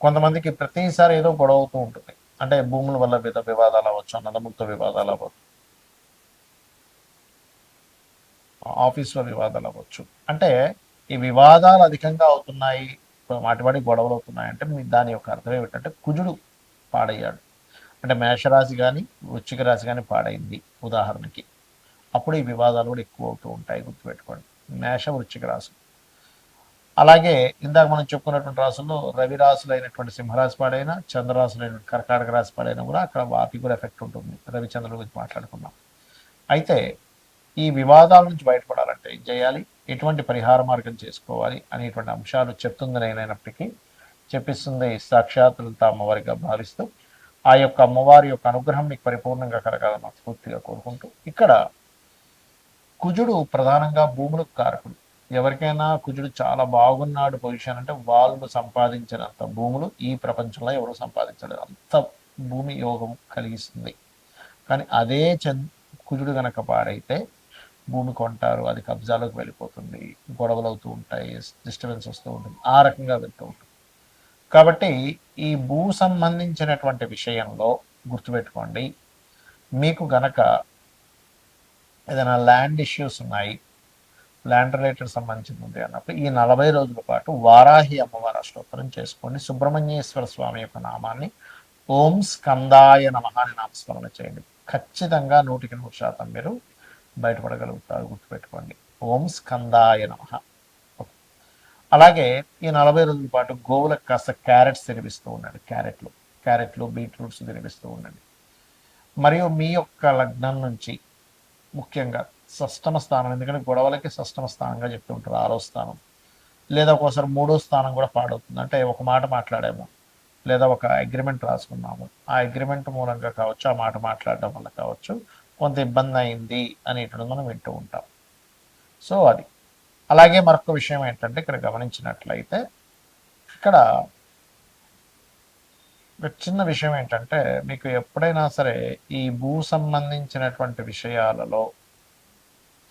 కొంతమందికి ప్రతిసారి ఏదో గొడవ అవుతూ ఉంటుంది. అంటే భూముల వల్ల వివాదాలు అవ్వచ్చు, అన్నదమ్ములతో వివాదాలు అవ్వచ్చు, ఆఫీస్లో వివాదాలు అవ్వచ్చు. అంటే ఈ వివాదాలు అధికంగా అవుతున్నాయి, వాటి గొడవలు అవుతున్నాయి అంటే దాని యొక్క అర్థం ఏమిటంటే కుజుడు పాడయ్యాడు. అంటే మేషరాశి కానీ వృశ్చిక రాశి కానీ పాడైంది ఉదాహరణకి, అప్పుడు ఈ వివాదాలు కూడా ఎక్కువ అవుతూ ఉంటాయి, గుర్తుపెట్టుకోండి. మేష వృశ్చిక రాశి. అలాగే ఇందాక మనం చెప్పుకున్నటువంటి రాసుల్లో రవి రాశులు అయినటువంటి సింహరాశి పాడైనా, చంద్రరాశులైన కర్కాటక రాశి పాడైనా కూడా అక్కడ వాటికి కూడా ఎఫెక్ట్ ఉంటుంది. రవిచంద్రుల గురించి మాట్లాడుకున్నాం. అయితే ఈ వివాదాల నుంచి బయటపడాలంటే ఏం చేయాలి, ఎటువంటి పరిహార మార్గం చేసుకోవాలి అనేటువంటి అంశాలు చెప్తుంది నేనైనప్పటికీ, చెప్పిస్తుంది సాక్షాత్ లలిత అమ్మవారిగా భావిస్తూ, ఆ యొక్క అమ్మవారి యొక్క అనుగ్రహం మీకు పరిపూర్ణంగా కలగాలని మనస్ఫూర్తిగా కోరుకుంటూ, ఇక్కడ కుజుడు ప్రధానంగా భూములకు కారకుడు. ఎవరికైనా కుజుడు చాలా బాగున్నాడు పొజిషన్ అంటే వాళ్ళు సంపాదించినంత భూములు ఈ ప్రపంచంలో ఎవరు సంపాదించలేరు, అంత భూమి యోగం కలిగిస్తుంది. కానీ అదే కుజుడు గనక పాడైతే భూమి కొంటారు, అది కబ్జాలోకి వెళ్ళిపోతుంది, గొడవలు అవుతూ ఉంటాయి, డిస్టర్బెన్స్ వస్తూ ఉంటుంది, ఆ రకంగా వెళ్తూ ఉంటుంది. కాబట్టి ఈ భూ సంబంధించినటువంటి విషయంలో గుర్తుపెట్టుకోండి, మీకు గనక ఏదైనా ల్యాండ్ ఇష్యూస్ ఉన్నాయి, ల్యాండ్ రిలేటెడ్ సంబంధించింది ఉంది అన్నప్పుడు ఈ 40 రోజుల పాటు వారాహి అమ్మవారి అష్టోత్తరం చేసుకోండి. సుబ్రహ్మణ్యేశ్వర స్వామి యొక్క నామాన్ని ఓం స్కందాయ నమః అని నామస్మరణ చేయండి. ఖచ్చితంగా 100% మీరు బయటపడగలుగుతారు, గుర్తుపెట్టుకోండి. ఓం స్కందాయ నమః. అలాగే ఈ 40 రోజుల పాటు గోవులకు కాస్త క్యారెట్స్ తినిపిస్తూ ఉండండి. క్యారెట్లు బీట్రూట్స్ తినిపిస్తూ ఉండండి. మరియు మీ యొక్క లగ్నం నుంచి ముఖ్యంగా షష్టమ స్థానం, ఎందుకంటే గొడవలకి షష్టమ స్థానంగా చెప్తూ ఉంటారు, 6వ స్థానం, లేదా ఒక్కోసారి 3వ స్థానం కూడా పాడవుతుంది. అంటే ఒక మాట మాట్లాడాము, లేదా ఒక అగ్రిమెంట్ రాసుకున్నాము, ఆ అగ్రిమెంట్ మూలంగా కావచ్చు, ఆ మాట మాట్లాడడం వల్ల కావచ్చు, కొంత ఇబ్బంది అయింది అనేటువంటి మనం వింటూ ఉంటాం. సో అది. అలాగే మరొక విషయం ఏంటంటే ఇక్కడ గమనించినట్లయితే, ఇక్కడ చిన్న విషయం ఏంటంటే, మీకు ఎప్పుడైనా సరే ఈ భూ సంబంధించినటువంటి విషయాలలో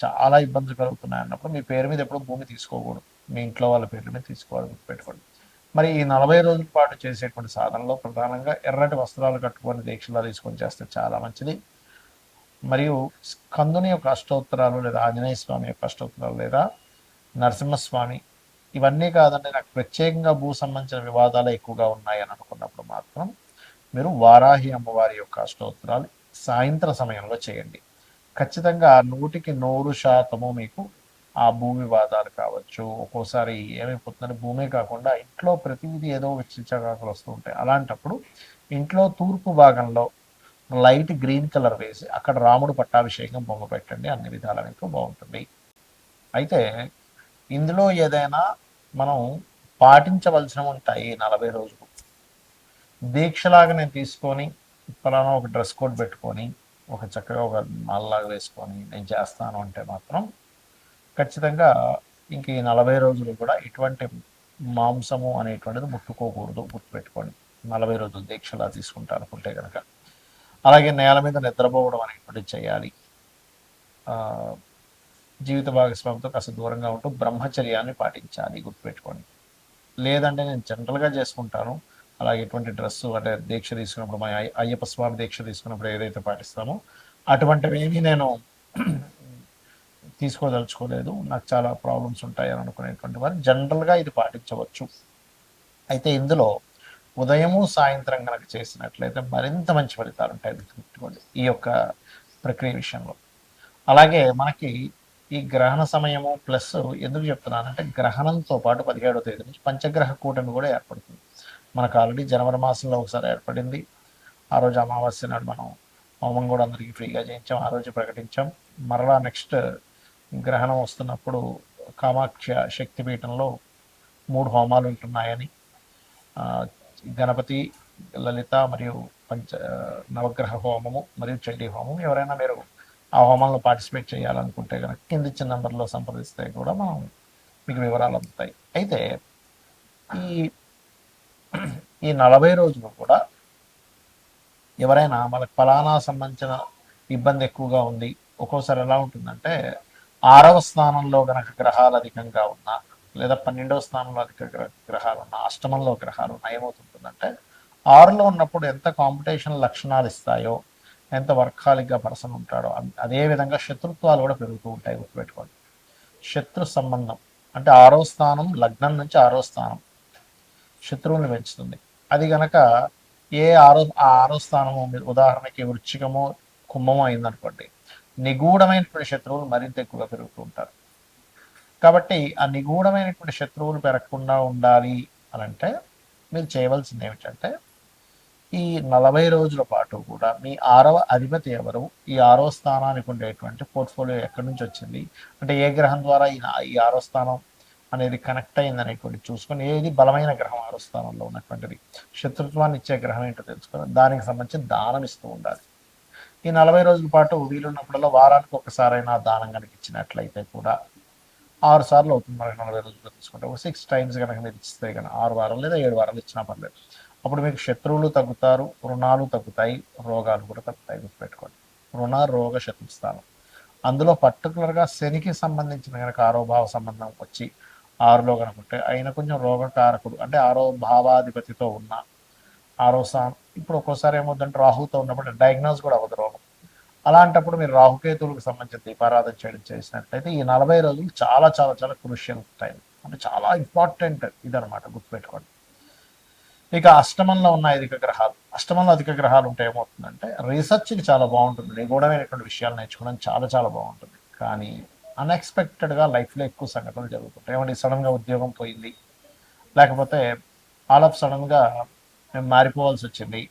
చాలా ఇబ్బందులు కలుగుతున్నాయి అన్నప్పుడు మీ పేరు మీద ఎప్పుడు భూమి తీసుకోకూడదు, మీ ఇంట్లో వాళ్ళ పేర్ల మీద తీసుకోవాలి, గుర్తుపెట్టుకోండి. మరి ఈ 40 రోజుల పాటు చేసేటువంటి సాధనలో ప్రధానంగా ఎర్రటి వస్త్రాలు కట్టుకొని దీక్షలా తీసుకొని చేస్తే చాలా మంచిది. మరియు స్కందుని యొక్క అష్టోత్తరాలు, లేదా ఆంజనేయ స్వామి యొక్క అష్టోత్తరాలు, లేదా నరసింహస్వామి, ఇవన్నీ కాదండి నాకు ప్రత్యేకంగా భూ సంబంధించిన వివాదాలు ఎక్కువగా ఉన్నాయని అనుకున్నప్పుడు మాత్రం మీరు వారాహి అమ్మవారి యొక్క అష్టోత్తరాలు సాయంత్రం సమయంలో చేయండి. ఖచ్చితంగా 100% మీకు ఆ భూ వివాదాలు కావచ్చు, ఒక్కోసారి ఏమైపోతుందంటే భూమే కాకుండా ఇంట్లో ప్రతిదీ ఏదో చికాకులు వస్తూ ఉంటాయి. అలాంటప్పుడు ఇంట్లో తూర్పు భాగంలో లైట్ గ్రీన్ కలర్ వేసి అక్కడ రాముడు పట్టాభిషేకం బొమ్మ పెట్టండి, అన్ని విధాల మీకు బాగుంటుంది. అయితే ఇందులో ఏదైనా మనం పాటించవలసిన ఉంటాయి 40 రోజులు. దీక్షలాగా నేను తీసుకొని ఫలానా ఒక డ్రెస్ కోడ్ పెట్టుకొని ఒక చక్కగా ఒక మాలలాగా వేసుకొని నేను చేస్తాను అంటే మాత్రం ఖచ్చితంగా ఇంక ఈ 40 రోజులు కూడా ఇటువంటి మాంసము అనేటువంటిది ముట్టుకోకూడదు, గుర్తుపెట్టుకోండి. 40 రోజులు దీక్షలా తీసుకుంటా అనుకుంటే కనుక. అలాగే నేల మీద నిద్రపోవడం అనేటువంటిది చేయాలి. జీవిత భాగస్వామితో కాస్త దూరంగా ఉంటూ బ్రహ్మచర్యాన్ని పాటించాలి, గుర్తుపెట్టుకోండి. లేదంటే నేను జనరల్గా చేసుకుంటాను, అలాగే ఎటువంటి డ్రెస్సు అంటే దీక్ష తీసుకున్నప్పుడు మా అయ్యప్ప స్వామి దీక్ష తీసుకున్నప్పుడు ఏదైతే పాటిస్తామో అటువంటివి ఏమీ నేను తీసుకోదలుచుకోలేదు, నాకు చాలా ప్రాబ్లమ్స్ ఉంటాయి అని అనుకునేటువంటి వారు జనరల్గా ఇది పాటించవచ్చు. అయితే ఇందులో ఉదయము సాయంత్రం కనుక చేసినట్లయితే మరింత మంచి ఫలితాలు ఉంటాయి, గుర్తుపెట్టుకోండి ఈ యొక్క ప్రక్రియ విషయంలో. అలాగే మనకి ఈ గ్రహణ సమయము ప్లస్ ఎందుకు చెప్తున్నానంటే, గ్రహణంతో పాటు 17వ తేదీ నుంచి పంచగ్రహ కూటమి కూడా ఏర్పడుతుంది. మనకు ఆల్రెడీ జనవరి మాసంలో ఒకసారి ఏర్పడింది. ఆ రోజు అమావాస్య నాడు మనం హోమం కూడా అందరికీ ఫ్రీగా చేయించాం, ఆ రోజు ప్రకటించాం. మరలా నెక్స్ట్ గ్రహణం వస్తున్నప్పుడు కామాఖ్య శక్తిపీఠంలో 3 హోమాలు ఉంటున్నాయని, గణపతి, లలిత మరియు నవగ్రహ హోమము మరియు చండీ హోమం. ఎవరైనా మీరు ఆ హోమంలో పార్టిసిపేట్ చేయాలనుకుంటే కనుక కింద ఇచ్చిన నెంబర్లో సంప్రదిస్తే కూడా మనం మీకు వివరాలు అందుతాయి. అయితే ఈ 40 రోజులు కూడా ఎవరైనా మనకు ఫలానా సంబంధించిన ఇబ్బంది ఎక్కువగా ఉంది, ఒక్కోసారి ఎలా ఉంటుందంటే 6వ స్థానంలో గనక గ్రహాలు అధికంగా ఉన్నా, లేదా 12వ స్థానంలో అధిక గ్రహాలు ఉన్న, అష్టమంలో గ్రహాలు ఉన్న ఏమవుతుంటుందంటే 6లో ఉన్నప్పుడు ఎంత కాంపిటీషన్ లక్షణాలు ఇస్తాయో, ఎంత వర్కాలిక్గా పర్సన్ ఉంటాడో అదే విధంగా శత్రుత్వాలు కూడా పెరుగుతూ ఉంటాయి. గుర్తుపెట్టుకోండి. శత్రు సంబంధం అంటే 6వ స్థానం, లగ్నం నుంచి 6వ స్థానం శత్రువుని పెంచుతుంది. అది గనక ఆ ఆరో స్థానము ఉదాహరణకి వృచ్చికమో కుంభమో అయిందనుకోండి, నిగూఢమైనటువంటి శత్రువులు మరింత ఎక్కువగా పెరుగుతూ ఉంటారు. కాబట్టి ఆ నిగూఢమైనటువంటి శత్రువులు పెరగకుండా ఉండాలి అని అంటే మీరు చేయవలసింది ఏమిటంటే, ఈ 40 రోజుల పాటు కూడా మీ 6వ అధిపతి ఎవరు, ఈ 6వ స్థానానికి ఉండేటువంటి పోర్ట్ఫోలియో ఎక్కడి నుంచి వచ్చింది, అంటే ఏ గ్రహం ద్వారా ఈ 6వ స్థానం అనేది కనెక్ట్ అయింది అనేటువంటి చూసుకొని, ఏది బలమైన గ్రహం 6వ స్థానంలో ఉన్నటువంటిది, శత్రుత్వాన్ని ఇచ్చే గ్రహం ఏంటో తెలుసుకొని దానికి సంబంధించి దానం ఇస్తూ ఉండాలి. ఈ 40 రోజుల పాటు వీలున్నప్పుడల్లా వారానికి ఒకసారైనా దానం కనుక ఇచ్చినట్లయితే కూడా 6 సార్లు అవుతుంది. మనకి 40 రోజుల్లో తీసుకుంటే ఒక 6 టైమ్స్ కనుక మీరు ఇస్తే కనుక 6 వారాలు లేదా 7 వారాలు ఇచ్చినా పర్లేదు. అప్పుడు మీకు శత్రువులు తగ్గుతారు, రుణాలు తగ్గుతాయి, రోగాలు కూడా తగ్గుతాయి. గుర్తుపెట్టుకోండి. రుణ రోగ శత్రుస్థానం అందులో పర్టికులర్గా శనికి సంబంధించిన కనుక 6వ భావ సంబంధం వచ్చి 6లో కనుకుంటే ఆయన కొంచెం రోగకారకుడు, అంటే 6వ భావాధిపతితో ఉన్న 6వ స్థానం. ఇప్పుడు ఒక్కోసారి ఏమవుతుందంటే రాహుతో ఉన్నప్పుడు డయాగ్నోస్ కూడా అవ్వదు రోగం. అలాంటప్పుడు మీరు రాహుకేతువులకు సంబంధించిన దీపారాధన చేయడం చేసినట్లయితే ఈ 40 రోజులు చాలా చాలా చాలా క్రూషియల్ టైం, అంటే చాలా ఇంపార్టెంట్ ఇదనమాట. గుర్తుపెట్టుకోండి. ఇక అష్టమంలో ఉన్న అష్టమంలో అధిక గ్రహాలు ఉంటే ఏమవుతుందంటే రీసెర్చ్కి చాలా బాగుంటుంది, నిగూఢమైనటువంటి విషయాలు నేర్చుకోవడం చాలా చాలా బాగుంటుంది. కానీ అన్ఎక్స్పెక్టెడ్గా లైఫ్లో ఎక్కువ సంఘటనలు జరుగుతుంటాయి. ఏమంటే సడన్గా ఉద్యోగం పోయింది, లేకపోతే ఆల్ ఆఫ్ సడన్గా మేము మారిపోవాల్సి వచ్చింది,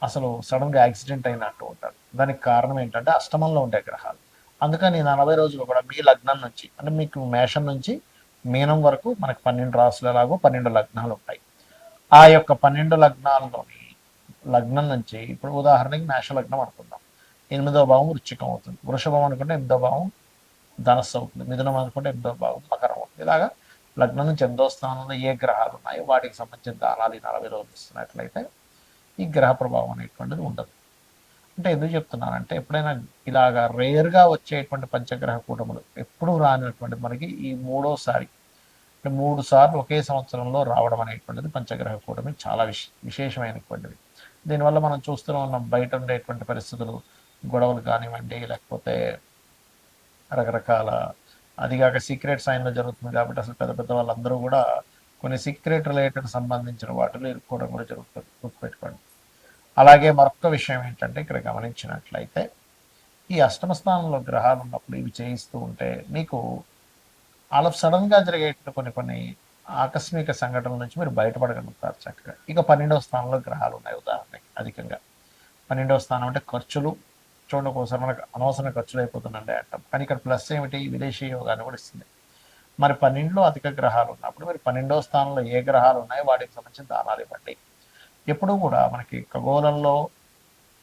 అసలు సడన్గా యాక్సిడెంట్ అయినట్టు ఉంటారు. దానికి కారణం ఏంటంటే అష్టమంలో ఉండే గ్రహాలు. అందుకని 40 రోజులు కూడా మీ లగ్నం నుంచి, అంటే మీకు మేషం నుంచి మీనం వరకు మనకు 12 రాసులు ఎలాగో 12 లగ్నాలు ఉంటాయి. ఆ యొక్క 12 లగ్నాల్లోని లగ్నం నుంచి ఇప్పుడు ఉదాహరణకి మేష లగ్నం అనుకుందాం, 8వ భావం వృశ్చికం అవుతుంది. వృషభం అనుకుంటే 8వ భావం ధనస్సు అవుతుంది. మిథునం అనుకుంటే 8వ భావం మకరం అవుతుంది. ఇలాగా లగ్నం నుంచి 8వ స్థానంలో ఏ గ్రహాలు ఉన్నాయో వాటికి సంబంధించిన దానాలు ఈ 40 రోజులు ఇస్తున్నట్లయితే ఈ గ్రహ ప్రభావం అనేటువంటిది ఉండదు. అంటే ఎందుకు చెప్తున్నానంటే ఎప్పుడైనా ఇలాగా రేర్గా వచ్చేటువంటి పంచగ్రహ కూటములు ఎప్పుడూ రానటువంటి మనకి ఈ మూడోసారి, అంటే 3 సార్లు ఒకే సంవత్సరంలో రావడం అనేటువంటిది పంచగ్రహ కూటమి చాలా విశేషమైనటువంటిది. దీనివల్ల మనం చూస్తూనే ఉన్నాం, బయట ఉండేటువంటి పరిస్థితులు, గొడవలు కానివ్వండి, లేకపోతే రకరకాల, అదిగాక సీక్రెట్ సైన్లో జరుగుతుంది కాబట్టి అసలు పెద్ద పెద్ద వాళ్ళందరూ కూడా కొన్ని సీక్రెట్ రిలేటెడ్ సంబంధించిన వాటిలో ఇరుక్కోవడం కూడా జరుగుతుంది. గుర్తుపెట్టుకోండి. అలాగే మరొక విషయం ఏంటంటే ఇక్కడ గమనించినట్లయితే ఈ అష్టమ స్థానంలో గ్రహాలు ఉన్నప్పుడు ఇవి చేయిస్తూ ఉంటే మీకు అలా సడన్గా జరిగే కొన్ని కొన్ని ఆకస్మిక సంఘటనల నుంచి మీరు బయటపడగలుగుతారు చక్కగా. ఇక 12వ స్థానంలో గ్రహాలు ఉన్నాయి ఉదాహరణకి అధికంగా. 12వ స్థానం అంటే ఖర్చులు. చూడండి, ఒకసారి మనకు అనవసర ఖర్చులు అయిపోతుందండి అంటాం, కానీ ఇక్కడ ప్లస్ ఏమిటి, విదేశీ యోగాన్ని కూడా ఇస్తుంది. మరి 12లో అధిక గ్రహాలు ఉన్నప్పుడు మీరు 12వ స్థానంలో ఏ గ్రహాలు ఉన్నాయో వాటికి సంబంధించిన దానాలు ఇవ్వండి. ఎప్పుడూ కూడా మనకి ఖగోళంలో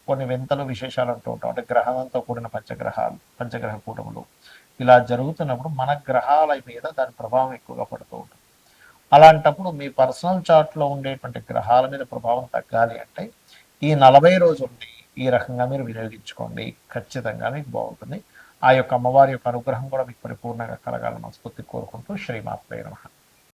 కొన్ని వింతలు విశేషాలు అంటూ ఉంటాం, అంటే గ్రహంతో కూడిన పంచగ్రహ కూటములు ఇలా జరుగుతున్నప్పుడు మన గ్రహాల మీద దాని ప్రభావం ఎక్కువగా పడుతూ ఉంటుంది. అలాంటప్పుడు మీ పర్సనల్ చార్ట్లో ఉండేటువంటి గ్రహాల మీద ప్రభావం తగ్గాలి అంటే ఈ 40 రోజుల్ని ఈ రకంగా మీరు వినియోగించుకోండి, ఖచ్చితంగా మీకు బాగుంటుంది. ఆ యొక్క అమ్మవారి యొక్క అనుగ్రహం కూడా మీకు పరిపూర్ణంగా కలగాలని మనస్ఫూర్తి కోరుకుంటూ శ్రీమాత్రే నమః.